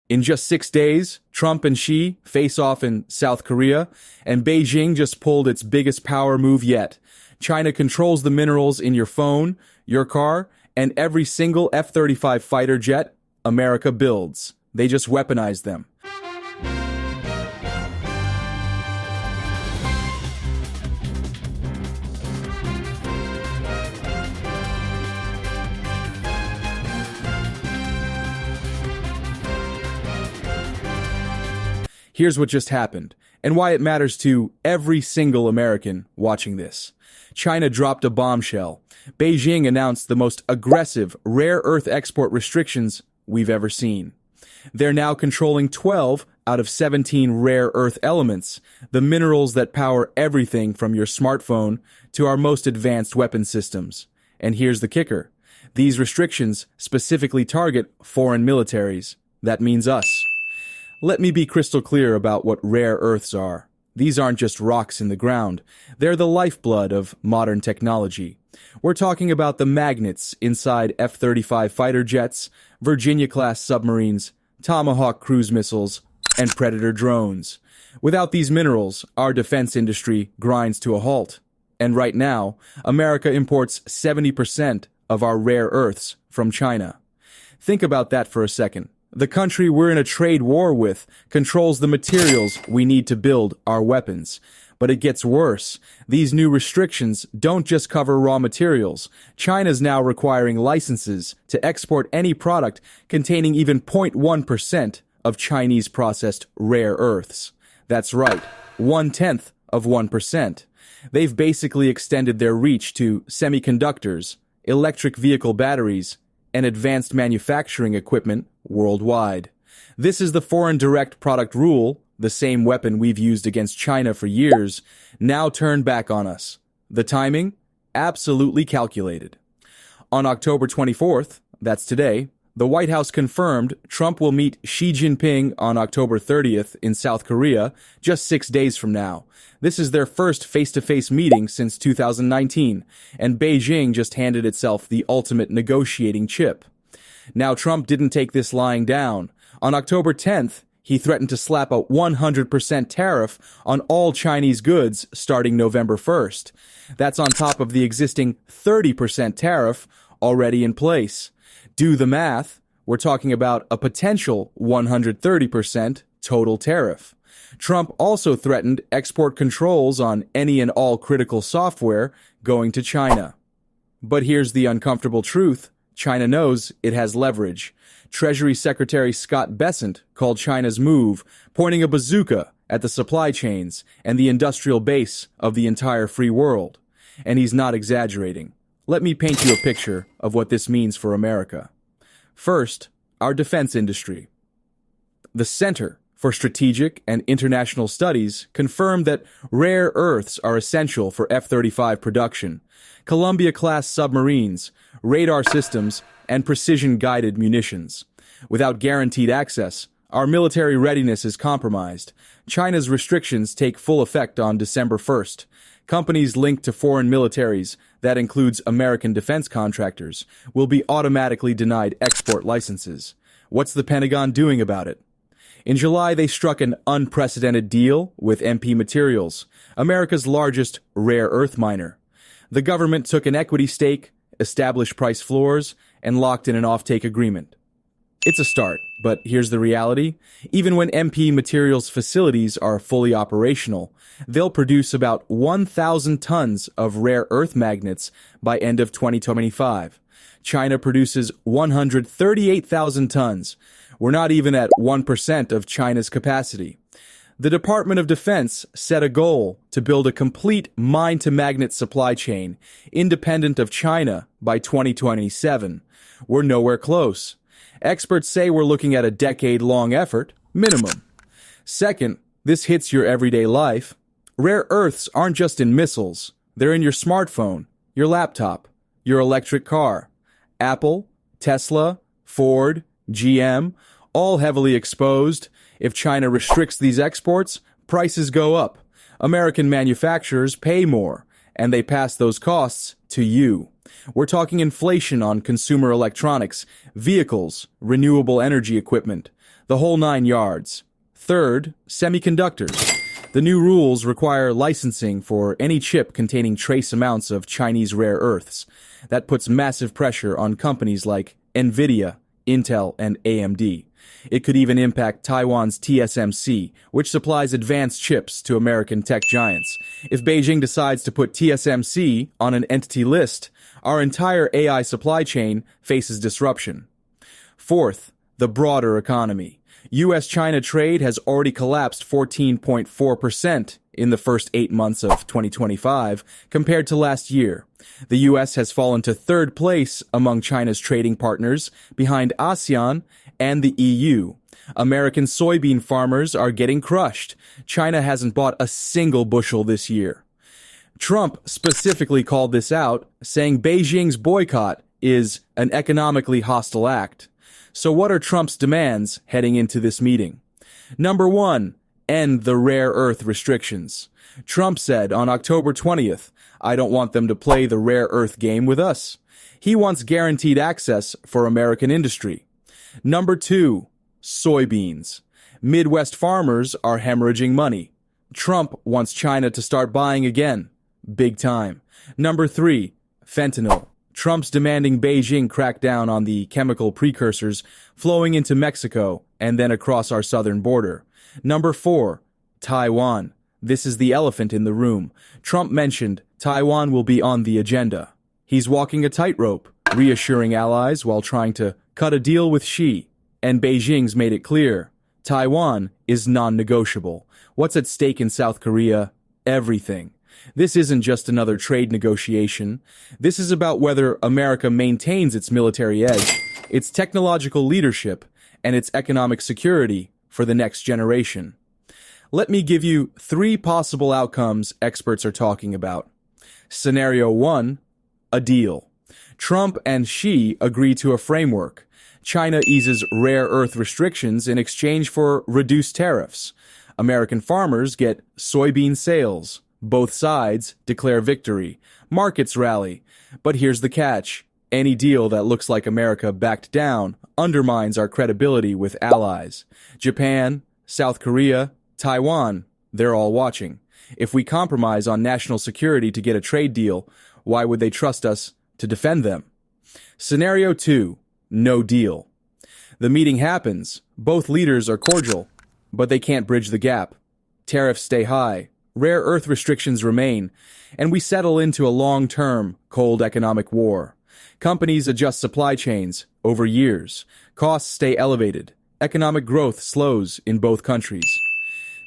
In just 6 days, Trump and Xi face off in South Korea, and Beijing just pulled its biggest power move yet. China controls the minerals in your phone, your car, and every single F-35 fighter jet America builds. They just weaponize them. Here's what just happened, and why it matters to every single American watching this. China dropped a bombshell. Beijing announced the most aggressive rare earth export restrictions we've ever seen. They're now controlling 12 out of 17 rare earth elements, the minerals that power everything from your smartphone to our most advanced weapon systems. And here's the kicker. These restrictions specifically target foreign militaries. That means us. Let me be crystal clear about what rare earths are. These aren't just rocks in the ground. They're the lifeblood of modern technology. We're talking about the magnets inside F-35 fighter jets, Virginia-class submarines, Tomahawk cruise missiles, and Predator drones. Without these minerals, our defense industry grinds to a halt. And right now, America imports 70% of our rare earths from China. Think about that for a second. The country we're in a trade war with controls the materials we need to build our weapons. But it gets worse. These new restrictions don't just cover raw materials. China's now requiring licenses to export any product containing even 0.1% of Chinese processed rare earths. That's right, 1/10 of 1%. They've basically extended their reach to semiconductors, electric vehicle batteries, and advanced manufacturing equipment worldwide. This is the foreign direct product rule, the same weapon we've used against China for years, now turned back on us. The timing? Absolutely calculated. On October 24th, that's today, the White House confirmed Trump will meet Xi Jinping on October 30th in South Korea, just 6 days from now. This is their first face-to-face meeting since 2019, and Beijing just handed itself the ultimate negotiating chip. Now, Trump didn't take this lying down. On October 10th, he threatened to slap a 100% tariff on all Chinese goods starting November 1st. That's on top of the existing 30% tariff already in place. Do the math, we're talking about a potential 130% total tariff. Trump also threatened export controls on any and all critical software going to China. But here's the uncomfortable truth. China knows it has leverage. Treasury Secretary Scott Bessent called China's move, pointing a bazooka at the supply chains and the industrial base of the entire free world. And he's not exaggerating. Let me paint you a picture of what this means for America. First, our defense industry. The Center for Strategic and International Studies confirmed that rare earths are essential for F-35 production, Columbia-class submarines, radar systems, and precision-guided munitions. Without guaranteed access, our military readiness is compromised. China's restrictions take full effect on December 1st. Companies linked to foreign militaries, that includes American defense contractors, will be automatically denied export licenses. What's the Pentagon doing about it? In July, they struck an unprecedented deal with MP Materials, America's largest rare earth miner. The government took an equity stake, established price floors, and locked in an offtake agreement. It's a start, but here's the reality. Even when MP Materials facilities are fully operational, they'll produce about 1,000 tons of rare earth magnets by end of 2025. China produces 138,000 tons. We're not even at 1% of China's capacity. The Department of Defense set a goal to build a complete mine-to-magnet supply chain, independent of China, by 2027. We're nowhere close. Experts say we're looking at a decade-long effort, minimum. Second, this hits your everyday life. Rare earths aren't just in missiles. They're in your smartphone, your laptop, your electric car. Apple, Tesla, Ford, GM, all heavily exposed. If China restricts these exports, prices go up. American manufacturers pay more, and they pass those costs to you. We're talking inflation on consumer electronics, vehicles, renewable energy equipment. the whole 9 yards. Third, semiconductors. The new rules require licensing for any chip containing trace amounts of Chinese rare earths. That puts massive pressure on companies like Nvidia, Intel, and AMD. It could even impact Taiwan's TSMC, which supplies advanced chips to American tech giants. If Beijing decides to put TSMC on an entity list, our entire AI supply chain faces disruption. Fourth, the broader economy. U.S.-China trade has already collapsed 14.4% in the first 8 months of 2025 compared to last year. The U.S. has fallen to third place among China's trading partners, behind ASEAN and the EU. American soybean farmers are getting crushed. China hasn't bought a single bushel this year. Trump specifically called this out, saying Beijing's boycott is an economically hostile act. So what are Trump's demands heading into this meeting? Number 1, end the rare earth restrictions. Trump said on October 20th, I don't want them to play the rare earth game with us. He wants guaranteed access for American industry. Number 2, soybeans. Midwest farmers are hemorrhaging money. Trump wants China to start buying again. Big time. Number 3, fentanyl. Trump's demanding Beijing crack down on the chemical precursors flowing into Mexico and then across our southern border. Number 4, Taiwan. This is the elephant in the room. Trump mentioned Taiwan will be on the agenda. He's walking a tightrope, reassuring allies while trying to cut a deal with Xi. And Beijing's made it clear, Taiwan is non-negotiable. What's at stake in South Korea? Everything. This isn't just another trade negotiation. This is about whether America maintains its military edge, its technological leadership, and its economic security for the next generation. Let me give you 3 possible outcomes experts are talking about. Scenario 1, a deal. Trump and Xi agree to a framework. China eases rare earth restrictions in exchange for reduced tariffs. American farmers get soybean sales. Both sides declare victory. Markets rally. But here's the catch. Any deal that looks like America backed down undermines our credibility with allies. Japan, South Korea, Taiwan, they're all watching. If we compromise on national security to get a trade deal, why would they trust us to defend them? Scenario 2, no deal. The meeting happens. Both leaders are cordial, but they can't bridge the gap. Tariffs stay high. Rare earth restrictions remain, and we settle into a long-term, cold economic war. Companies adjust supply chains over years. Costs stay elevated. Economic growth slows in both countries.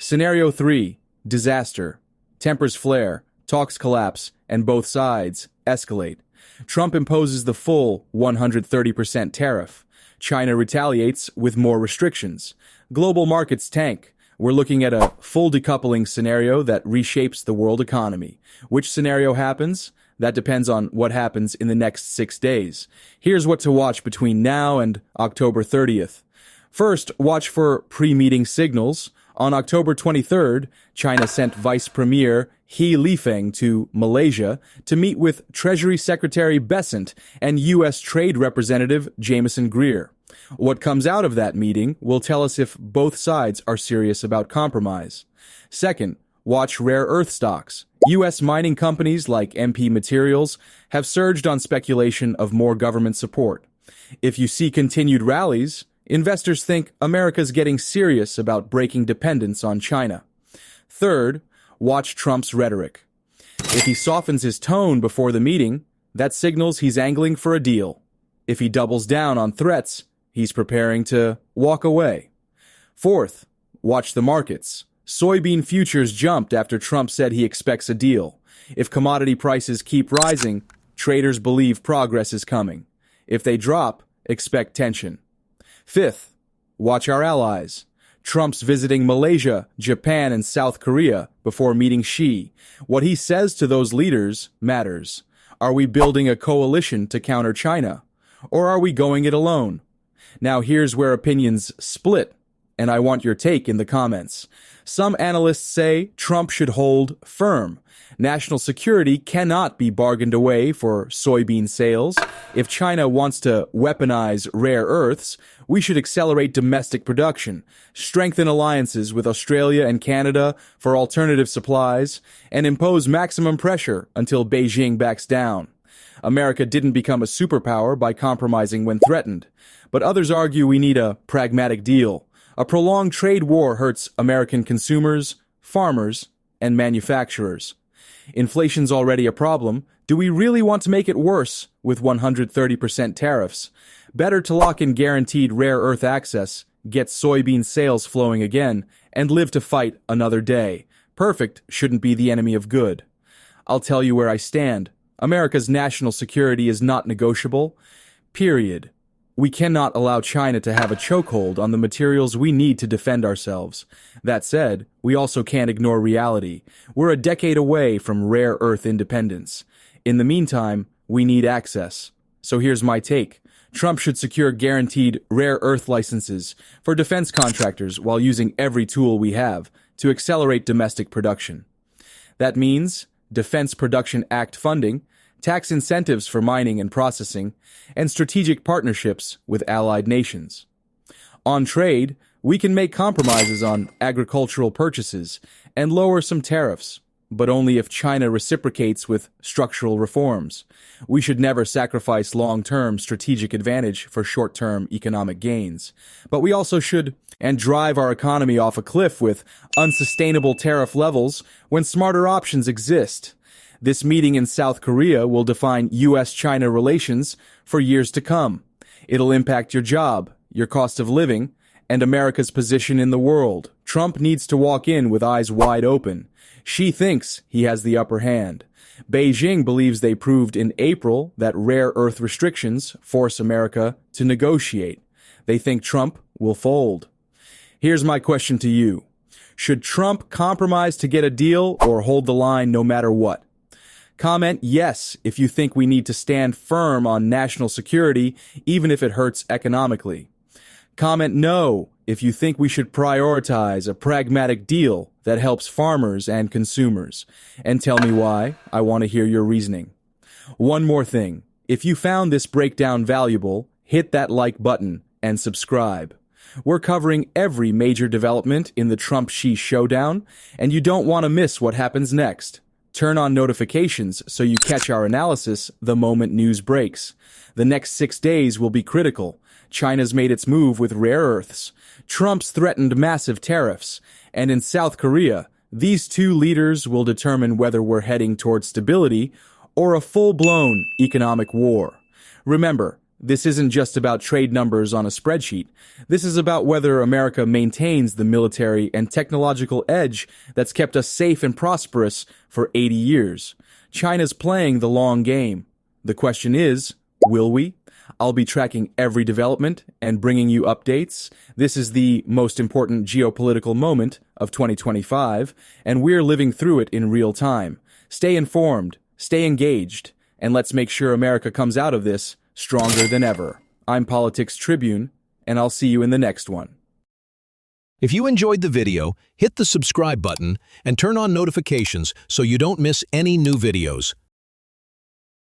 Scenario 3, disaster. Tempers flare, talks collapse, and both sides escalate. Trump imposes the full 130% tariff. China retaliates with more restrictions. Global markets tank. We're looking at a full decoupling scenario that reshapes the world economy. Which scenario happens? That depends on what happens in the next 6 days. Here's what to watch between now and October 30th. First, watch for pre-meeting signals. On October 23rd, China sent Vice Premier He Lifeng to Malaysia to meet with Treasury Secretary Bessent and U.S. Trade Representative Jameson Greer. What comes out of that meeting will tell us if both sides are serious about compromise. Second, watch rare earth stocks. U.S. mining companies like MP Materials have surged on speculation of more government support. If you see continued rallies, investors think America's getting serious about breaking dependence on China. Third, watch Trump's rhetoric. If he softens his tone before the meeting, that signals he's angling for a deal. If he doubles down on threats, he's preparing to walk away. Fourth, watch the markets. Soybean futures jumped after Trump said he expects a deal. If commodity prices keep rising, traders believe progress is coming. If they drop, expect tension. Fifth, watch our allies. Trump's visiting Malaysia, Japan, and South Korea before meeting Xi. What he says to those leaders matters. Are we building a coalition to counter China? Or are we going it alone? Now here's where opinions split, and I want your take in the comments. Some analysts say Trump should hold firm. National security cannot be bargained away for soybean sales. If China wants to weaponize rare earths, we should accelerate domestic production, strengthen alliances with Australia and Canada for alternative supplies, and impose maximum pressure until Beijing backs down. America didn't become a superpower by compromising when threatened, but others argue we need a pragmatic deal. A prolonged trade war hurts American consumers, farmers, and manufacturers. Inflation's already a problem. Do we really want to make it worse with 130% tariffs? Better to lock in guaranteed rare earth access, get soybean sales flowing again, and live to fight another day. Perfect shouldn't be the enemy of good. I'll tell you where I stand. America's national security is not negotiable. Period. We cannot allow China to have a chokehold on the materials we need to defend ourselves. That said, we also can't ignore reality. We're a decade away from rare earth independence. In the meantime, we need access. So here's my take. Trump should secure guaranteed rare earth licenses for defense contractors while using every tool we have to accelerate domestic production. That means Defense Production Act funding, tax incentives for mining and processing, and strategic partnerships with allied nations. On trade, we can make compromises on agricultural purchases and lower some tariffs, but only if China reciprocates with structural reforms. We should never sacrifice long-term strategic advantage for short-term economic gains. But we also should and drive our economy off a cliff with unsustainable tariff levels when smarter options exist. This meeting in South Korea will define U.S.-China relations for years to come. It'll impact your job, your cost of living, and America's position in the world. Trump needs to walk in with eyes wide open. Xi thinks he has the upper hand. Beijing believes they proved in April that rare earth restrictions force America to negotiate. They think Trump will fold. Here's my question to you. Should Trump compromise to get a deal or hold the line no matter what? Comment yes if you think we need to stand firm on national security, even if it hurts economically. Comment no if you think we should prioritize a pragmatic deal that helps farmers and consumers. And tell me why. I want to hear your reasoning. One more thing. If you found this breakdown valuable, hit that like button and subscribe. We're covering every major development in the Trump-Xi showdown, and you don't want to miss what happens next. Turn on notifications so you catch our analysis the moment news breaks. The next 6 days will be critical. China's made its move with rare earths. Trump's threatened massive tariffs. And in South Korea, these two leaders will determine whether we're heading toward stability or a full-blown economic war. Remember, this isn't just about trade numbers on a spreadsheet. This is about whether America maintains the military and technological edge that's kept us safe and prosperous for 80 years. China's playing the long game. The question is, will we? I'll be tracking every development and bringing you updates. This is the most important geopolitical moment of 2025, and we're living through it in real time. Stay informed, stay engaged, and let's make sure America comes out of this stronger than ever. I'm Politics Tribune, and I'll see you in the next one. If you enjoyed the video, hit the subscribe button and turn on notifications so you don't miss any new videos.